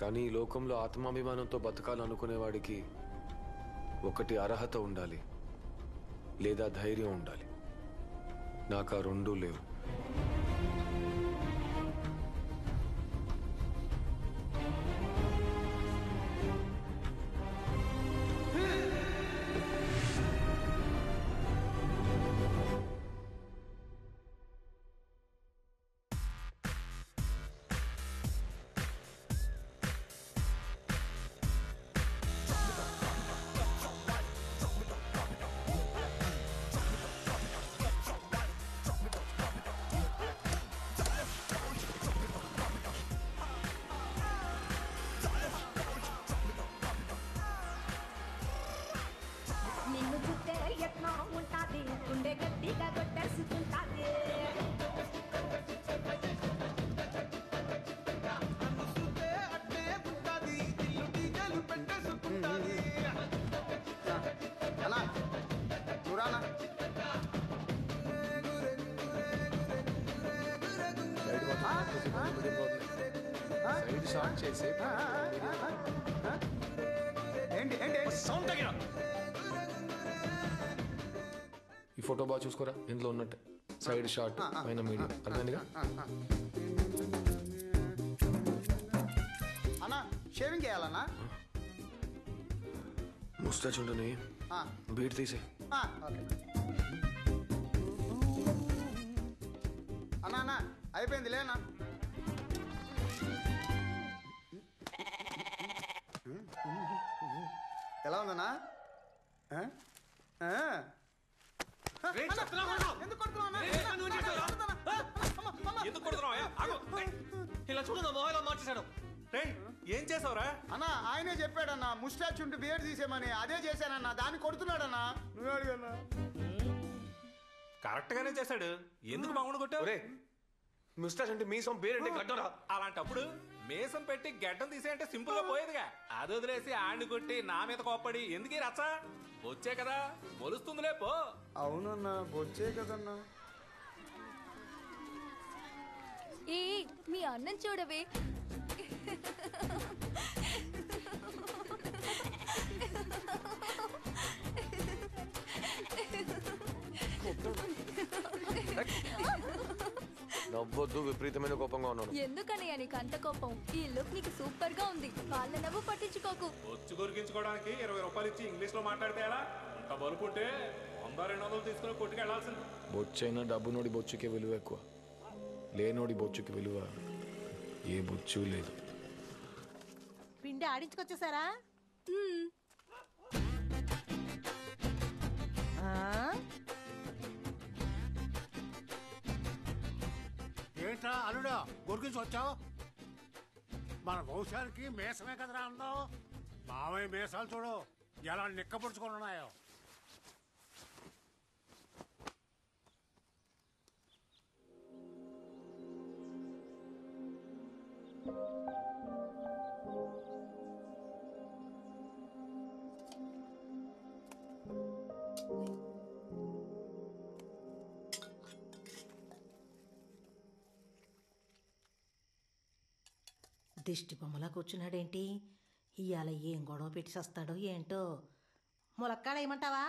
కానీ ఈ లోకంలో ఆత్మాభిమానంతో బతకాలనుకునేవాడికి ఒకటి అర్హత ఉండాలి, లేదా ధైర్యం ఉండాలి. నాకు ఆ రెండూ లేవు. నిన్ను చూస్తే యత్నం ఉంటాది, గుండె గట్టిగా కొట్టేసుకుంటాది. సైడ్ షాట్ చేసి ఈ ఫోటో బాగా చూసుకోరా, ఇందులో ఉన్నట్టే సైడ్ షాట్ పైన మీడియం. అర్థమైందిగా? అన్నా షేవింగ్ చేయాలన్నా? ముస్టాచ్ ఉంటుంది, బీట్ తీసే. అన్నా అన్నా అయిపోయింది లేనా? ఎలా ఉందన్నా? ఇలా చూడు, నా మొహం మార్చేశాడు. ఏం చేసావురా? అన్నా ఆయనే చెప్పాడన్నా ముస్టాచ్ ఉండి బియర్ తీసేమని. అదే చేశానన్నా, దాన్ని కొడుతున్నాడన్నా. నువ్వే అడిగన్నా. కరెక్ట్ గానే చేశాడు. ఎందుకు బాగుండు కొట్టావు? ముస్టాచ్ అంటే మీసం, పేరంటే గడ్డరా. అలాంటప్పుడు మేసం పెట్టి గడ్డం తీసేయంటే సింపుల్ గా పోయేదిగా. అది వదిలేసి ఆడిని కొట్టి నా మీద కోప్పడి ఎందుకు రచ్చ? వచ్చే కదా, మొలుస్తుందిలే పో. అవునన్నా వచ్చే కదన్నా. ఏ మీ అన్నం చూడవే. నవ్వొద్దు, విపరీతమైన కోపంగా ఉన్నాను. ఎందుకనయ్యా నీకు అంత కోపం? ఈ లుక్ నీకు సూపర్ గా ఉంది. వాళ్ళ నవ్వు పట్టించుకోకు. వచ్చి గురికించుకోవడానికి 20 రూపాయలు ఇచ్చి ఇంగ్లీష్ లో మాట్లాడితే ఎలా? అంత బలుపుంటే 100-200 తీసుకుని కొట్టుకెళ్లాల్సింది. బొచ్చైనా డబ్బు నోడి బొచ్చుకి విలువ ఎక్కువ, లేనోడి బొచ్చుకి విలువ ఏ బొచ్చు లేదు. పిండి ఆడించుకొచ్చేసారా? ఏంట్రా అల్లుడా గురించి వచ్చావు? మన వంశానికి మేసమే కదరా అందం. మావయ్య మేసాలు చూడు ఎలా నిక్కపరుచుకొని ఉన్నాయో. దిష్టి బొమ్మలా కూర్చున్నాడేంటి? ఇవాళ ఏం గొడవ పెట్టి వస్తాడో ఏంటో. ములక్కాడ ఏమంటావా?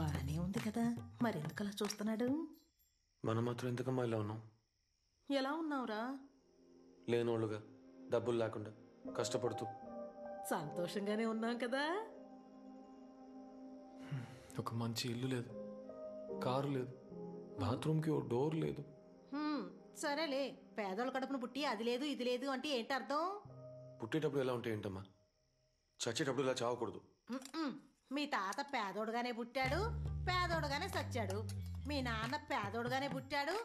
బానే ఉంది కదా, మరెందుకలా చూస్తున్నాడు? మనం మాత్రం ఎందుకమ్మా ఇలా ఉన్నాం? ఎలా ఉన్నావురా? లేనోళ్ళుగా, డబ్బులు లేకుండా కష్టపడుతూ. సంతోషంగానే ఉన్నాం కదా. ఒక మంచి ఇల్లు లేదు, కారు లేదు, బాత్రూమ్కి ఓ డోర్ లేదు. సరేలే, పేదోళ్ళ కడుపును పుట్టి అది లేదు ఇది లేదు అంటే ఏంటి అర్థం? పుట్టేటప్పుడు ఎలా ఉంటే ఏంటమ్మా, చచ్చేటప్పుడు ఇలా చావకూడదు. మీ తాత పేదోడుగానే పుట్టాడు, పేదోడుగానే సచ్చాడు. మీ నాన్న పేదోడుగానే పుట్టాడు,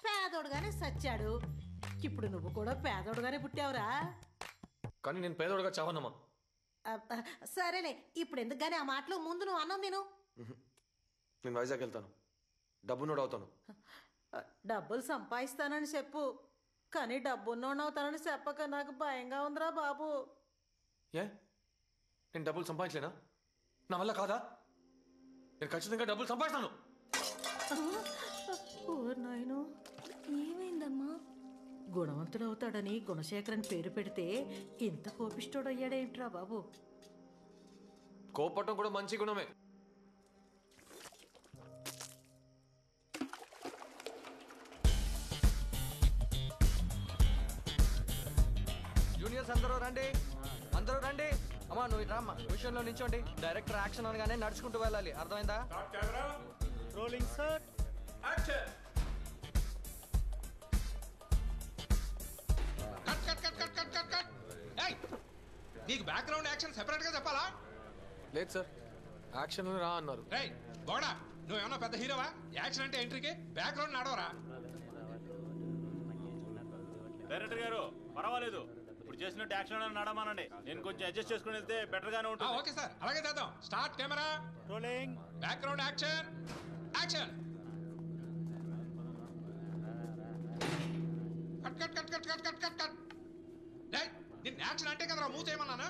పేదోడుగానే సచ్చాడు. ఇప్పుడు నువ్వు కూడా పేదోడుగానే పుట్టావురా. కానీ నేను పేదోడుగా చావనమ్మా. సరేలే, ఇప్పుడు ఎందుకు గానీ ఆ మాటలు? ముందు నువ్వు అన్నం తిను. నేను వైజాగ్ వెళ్తాను, డబ్బునోడు అవుతాను. డబ్బులు సంపాదిస్తానని చెప్పు, కానీ డబ్బున్నోడు అవుతానని చెప్పక నాకు భయంగా ఉందిరా బాబు. ఏ నేను డబ్బులు సంపాదించలేనా? నా వల్ల కాదా? నేను ఖచ్చితంగా డబ్బులు సంపాదిస్తాను. ఓ నాయనో, ఏమైందమ్మా? గుణవంతుడు అవుతాడని గుణశేఖరన్ పేరు పెడితే ఇంత కోపిష్టోడు అయ్యాడేంట్రా బాబు? కోపట్టం కూడా మంచి గుణమే. జూనియర్స్ అందరూ రండి, అందరూ రండి. అమ్మా నువ్వు ఇట్రా అమ్మా, విషయంలో నించోండి. డైరెక్టర్ యాక్షన్ అనగానే నడుచుకుంటూ వెళ్ళాలి, అర్థమైందా? Rolling sir. నీకు బ్యాక్గ్రౌండ్ యాక్షన్ సెపరేట్ గా చెప్పాలా? లేదు సార్, యాక్షన్ రా అన్నారు. రేయ్ బోడా, నువ్వేమన్నా పెద్ద హీరోవా? యాక్షన్ అంటే ఎంట్రీకి బ్యాక్గ్రౌండ్ నడవరా? డైరెక్టర్ గారు పర్వాలేదు, ఇప్పుడు చేసినట్టు యాక్షన్ నడమానండి. నేను కొంచెం అడ్జస్ట్ చేసుకుని వెళ్తే బెటర్ గానే ఉంటుంది. ఓకే సార్, అలాగే చేద్దాం. Start camera rolling. Background action action. Cut cut cut cut cut cut cut cut. రేయ్ నిన్ను యాక్షన్ అంటే కదరా మూవ్ చేయమన్నాను.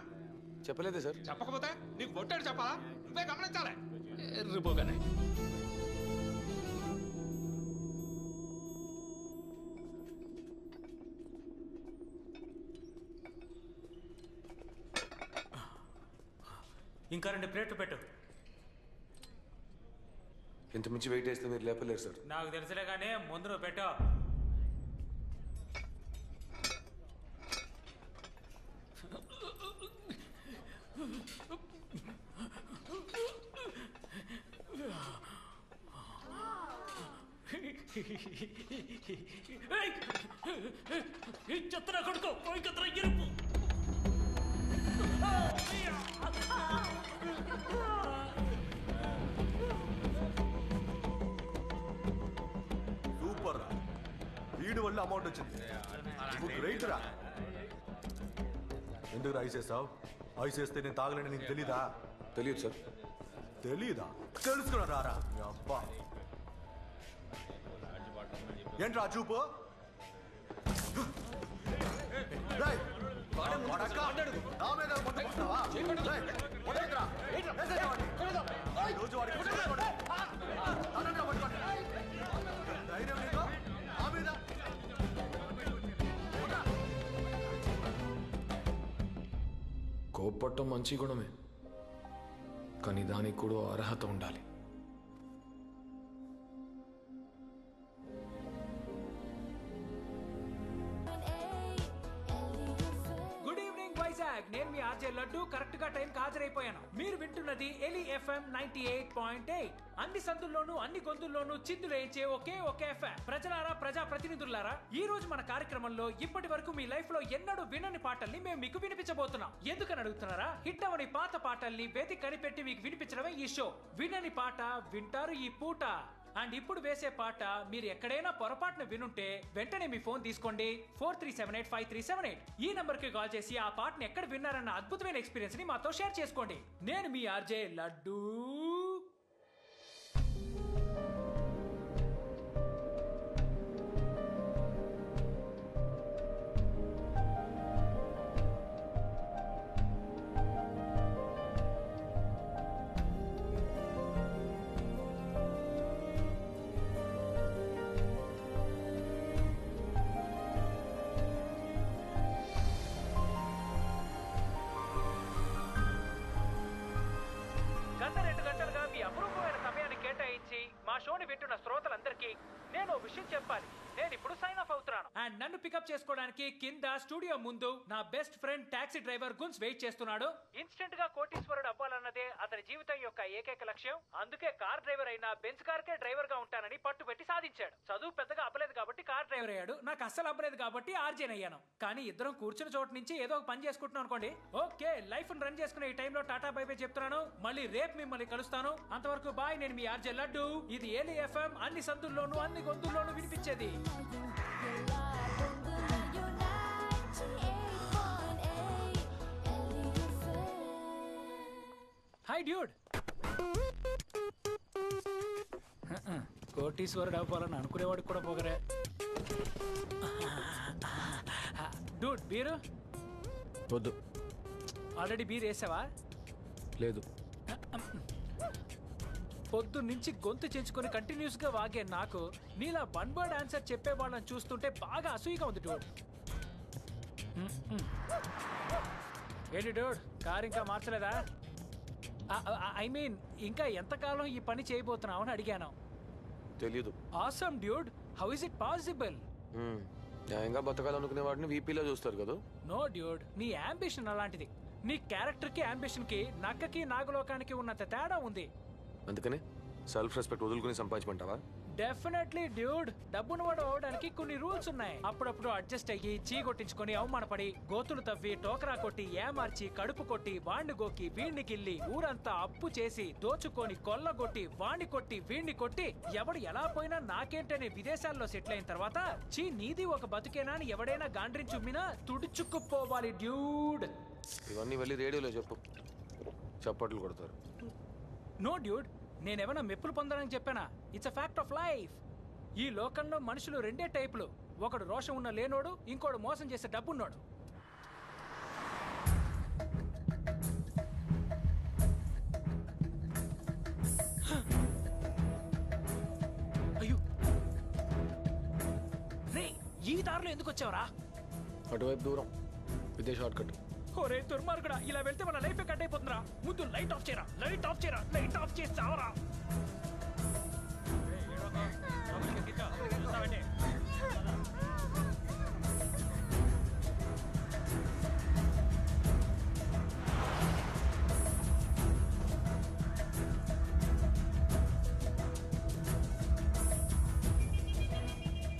చెప్పలేదే సార్. చెప్పకపోతే నీకు కొట్టాడు చెప్పాలా? నువ్వే గమనించాలి. ఎర్రిపోగానే ఇంకా 2 ప్లేట్లు పెట్టు. ఇంత మించి వెయిట్ వేస్తే మీరు లేపలేరు సార్. నాకు తెలుసులే కానీ ముందు నువ్వు పెట్టు. చెత్తన కొడుకో పోయి కత్తర ఎరుపు. సూపర్ రా, వీడి వల్ల అమౌంట్ వచ్చింది. గ్రేట్ రా. ఎందుకు ఐస్ వేసావు? ఐస్ వేస్తే నేను తాగలేని నీకు తెలీదా? తెలియదు సార్. తెలీదా? తెలుసుకున్నా రా మీ అబ్బా. ఏంట్రా చూపు? రేయ్, వాడక్క, నా మీద ముందు పడతావా? రేయ్, వదలకురా. వేసేయ్ వాడిని. రోజు వాడికి పట్టుకోండి. నన్ను పట్టుకోండి. ధైర్యం నీకు? నా మీద కోపట్టం మంచి గుణమే, కానీ దానికి కూడా అర్హత ఉండాలి. గుడ్ ఈవినింగ్ వైజాగ్, నేను మీ ఆర్జే లడ్డు. కరెక్ట్ గా టైం హాజరైపోయాను. మీరు వింటున్నది ఎలి ఎఫ్ఎం 98.8. అన్ని సందుల్లోనూ అన్ని గొంతుల్లోనూ చిందులేయించే ఒకే ఒక ఎఫ్ఎం. ప్రజలారా, ప్రజా ప్రతినిధులారా, ఈ రోజు మన కార్యక్రమంలో ఇప్పటి వరకు మీ లైఫ్ లో ఎన్నడూ వినని పాటల్ని మేము మీకు వినిపించబోతున్నాం. ఎందుకని అడుగుతున్నారా? హిట్ అవని పాత పాటల్ని వేదిక కనిపెట్టి మీకు వినిపించడమే ఈ షో. వినని పాట వింటారు ఈ పూట. అండ్ ఇప్పుడు వేసే పాట మీరు ఎక్కడైనా పొరపాటున వినుంటే వెంటనే మీ ఫోన్ తీసుకోండి. 43785378 ఈ నంబర్ కి కాల్ చేసి ఆ పాటను ఎక్కడ విన్నారన్న అద్భుతమైన ఎక్స్పీరియన్స్ ని మాతో షేర్ చేసుకోండి. నేను మీ ఆర్జే లడ్డు. గత 2 గంటలుగా మీ అపూర్వమైన సమయాన్ని కేటాయించి మా షోని వింటున్న శ్రోతలందరికీ నేను ఓ విషయం చెప్పాలి. నేను ఇప్పుడు సైన్ ఆఫ్ అవుతున్నాను. అండ్ నన్ను పికప్ చేసుకోవడానికి కింద స్టూడియో ముందు నా బెస్ట్ ఫ్రెండ్ టాక్సీ డ్రైవర్ గున్స్ వెయిట్ చేస్తున్నాడు. ఇన్స్టెంట్ గా కోటీశ్వరుడు అవ్వాలన్నదే అతని జీవితం యొక్క ఏకైక లక్ష్యం. అందుకే కార్ డ్రైవర్ అయినా బెంజ్ కార్ కే డ్రైవర్ గా ఉంటానని పట్టుబెట్టి సాధించాడు. చదువు పెద్దగా అవ్వలేదు కాబట్టి కార్ డ్రైవర్ అయ్యాడు. నాకు అస్సలు అవ్వలేదు కాబట్టి ఆర్జేన్ అయ్యాను. కానీ ఇద్దరం కూర్చున్న చోటు నుంచి ఏదో ఒక పని చేసుకుంటున్నాం అనుకోండి. ఓకే, లైఫ్ రన్ చేసుకునే ఈ టైంలో టాటా బై బై చెప్తున్నాను. మళ్ళీ రేపు మిమ్మల్ని కలుస్తాను. అంతవరకు బాయ్. నేను మీ ఆర్జే లడ్డు. ఇది ఏలి ఎఫ్ఎం, అన్ని సందుల్లోనూ అన్ని గొంతుల్లోనూ వినిపించేది. Hi dude. కోటీశ్వరుడు అవ్వాలని అనుకునేవాడికి కూడా పోగరే. డూడ్ బీరు వద్దు. ఆల్రెడీ బీర్ వేసావా? లేదు. పొద్దు నుంచి గొంతు చెంచుకొని కంటిన్యూస్ గా వాగే నాకు నీలా వన్ వర్డ్ ఆన్సర్ చెప్పే వాళ్ళని చూస్తుంటే బాగా అసూయగా ఉంది డూడ్. ఏంటి డూడ్, కార్ ఇంకా మార్చలేదా? ఐ మీన్ ఇంకా ఎంతకాలం ఈ పని చేయబోతున్నావు అని అడిగాను. తెలీదు. Awesome dude, how is it possible? న్యాయంగా బతకాలనుకునే వాడిని వీపీలో చూస్తారు కదా. నో డ్యూడ్, నీ అంబిషన్ అలాంటిది. నీ క్యారెక్టర్ కి అంబిషన్ కి నక్కకి నాగలోకానికి ఉన్నంత తేడా ఉంది. అందుకని సెల్ఫ్ రెస్పెక్ట్ వదులుకుని సంపాదించమంటావా? డెఫినెట్లీ డ్యూడ్, డబ్బును వాడు అవడానికి కొన్ని రూల్స్ ఉన్నాయి. అప్పుడప్పుడు అడ్జస్ట్ అయ్యి చీ కొట్టించుకొని అవమానపడి గోతులు తవ్వి టోకరా కొట్టి ఏమార్చి కడుపు కొట్టి వాణ్ణి గోకి వీణ్ణి గిల్లి ఊరంతా అప్పు చేసి దోచుకొని కొల్లగొట్టి వాణ్ణి కొట్టి వీణ్ణి కొట్టి ఎవడు ఎలా పోయినా నాకేంటనే విదేశాల్లో సెటిల్ అయిన తర్వాత చీ నీది ఒక బతుకేనా అని ఎవడైనా గాండ్రించుమ్మినా తుడుచుకుపోవాలి డ్యూడ్. ఇవన్నీ వెళ్ళి రేడియోలో చెప్పు, చప్పట్లు కొడతారు. నో డ్యూడ్, నేనేమైనా మెప్పులు పొందడానికి చెప్పానా? It's a fact of life. ఈ లోకంలో మనుషులు రెండే టైపులు, ఒకడు రోషం ఉన్న లేనోడు, ఇంకోడు మోసం చేసే డబ్బున్నోడు. అయ్యో రే, ఈ దారిలో ఎందుకు వచ్చావురా? అటువైపు దూరం, ఇదే షార్ట్ కట్. ఒరే దుర్మార్గుడా, ఇలా వెళ్తే మన లైఫ్ కట్ అయిపోతుందిరా. ముందు లైట్ ఆఫ్ చేయరా, లైట్ ఆఫ్ చేయరా, లైట్ ఆఫ్ చేసి చావరా.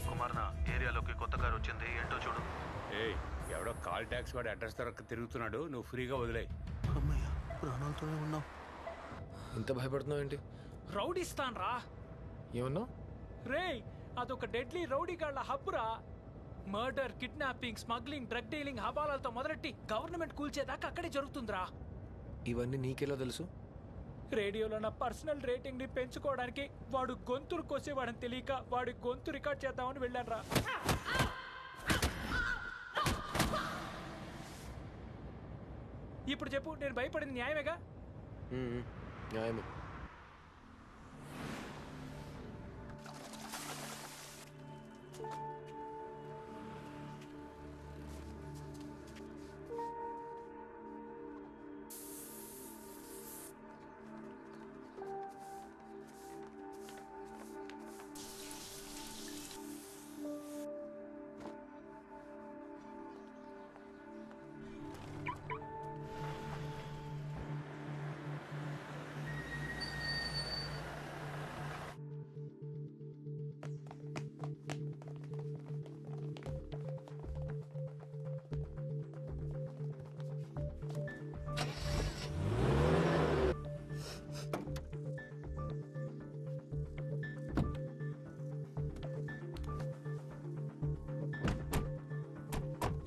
కుమార్నా, ఏరియాలోకి కొత్త కారు వచ్చింది, ఏంటో చూడు. ఏయ్, ఎవడో కాల్ ట్యాక్స్ వాడు అడ్రస్ దొరక్క తిరుగుతున్నాడు, నువ్వు ఫ్రీగా వదిలేయి. అమ్మయ్యా, ప్రాణాలతోనే ఉన్నావు. ఇంత భయపడుతున్నావు ఏంటి? రౌడీస్తాన్ రా. ఏమన్నా? రే, అదొక డెడ్లీ రౌడీ గాళ్ల హబ్బురా. Murder, kidnapping, smuggling, drug dealing హవాలాలతో మొదలెట్టి గవర్నమెంట్ కూల్చేదాకా అక్కడే జరుగుతుందిరా. ఇవన్నీ నీకెలా తెలుసు? రేడియోలో నా పర్సనల్ రేటింగ్ ని పెంచుకోవడానికి వాడు గొంతులు కోసేవాడని తెలియక వాడి గొంతు రికార్డ్ చేద్దామని వెళ్ళానురా. ఇప్పుడు చెప్పు, నేను భయపడింది న్యాయమేగా? న్యాయమే.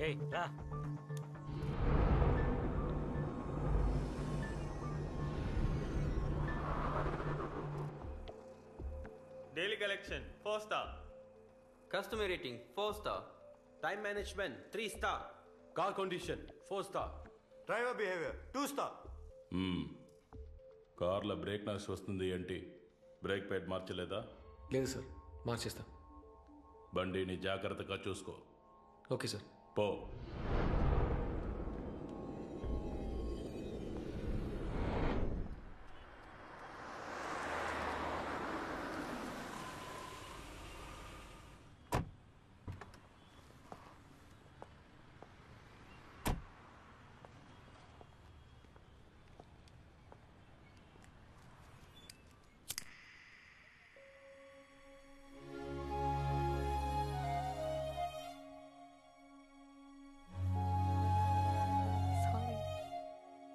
ఏయ్ రా. Daily collection 4 star. Customer rating 4 star. Time management 3 star. Car condition 4 star. Driver behaviour 2 star. కార్లో బ్రేక్ నాయిస్ వస్తుంది ఏంటి? బ్రేక్ ప్యాడ్ మార్చలేదా? లేదు సార్, మార్చేస్తా. బండిని జాగ్రత్తగా చూసుకో. Okay sir. పో.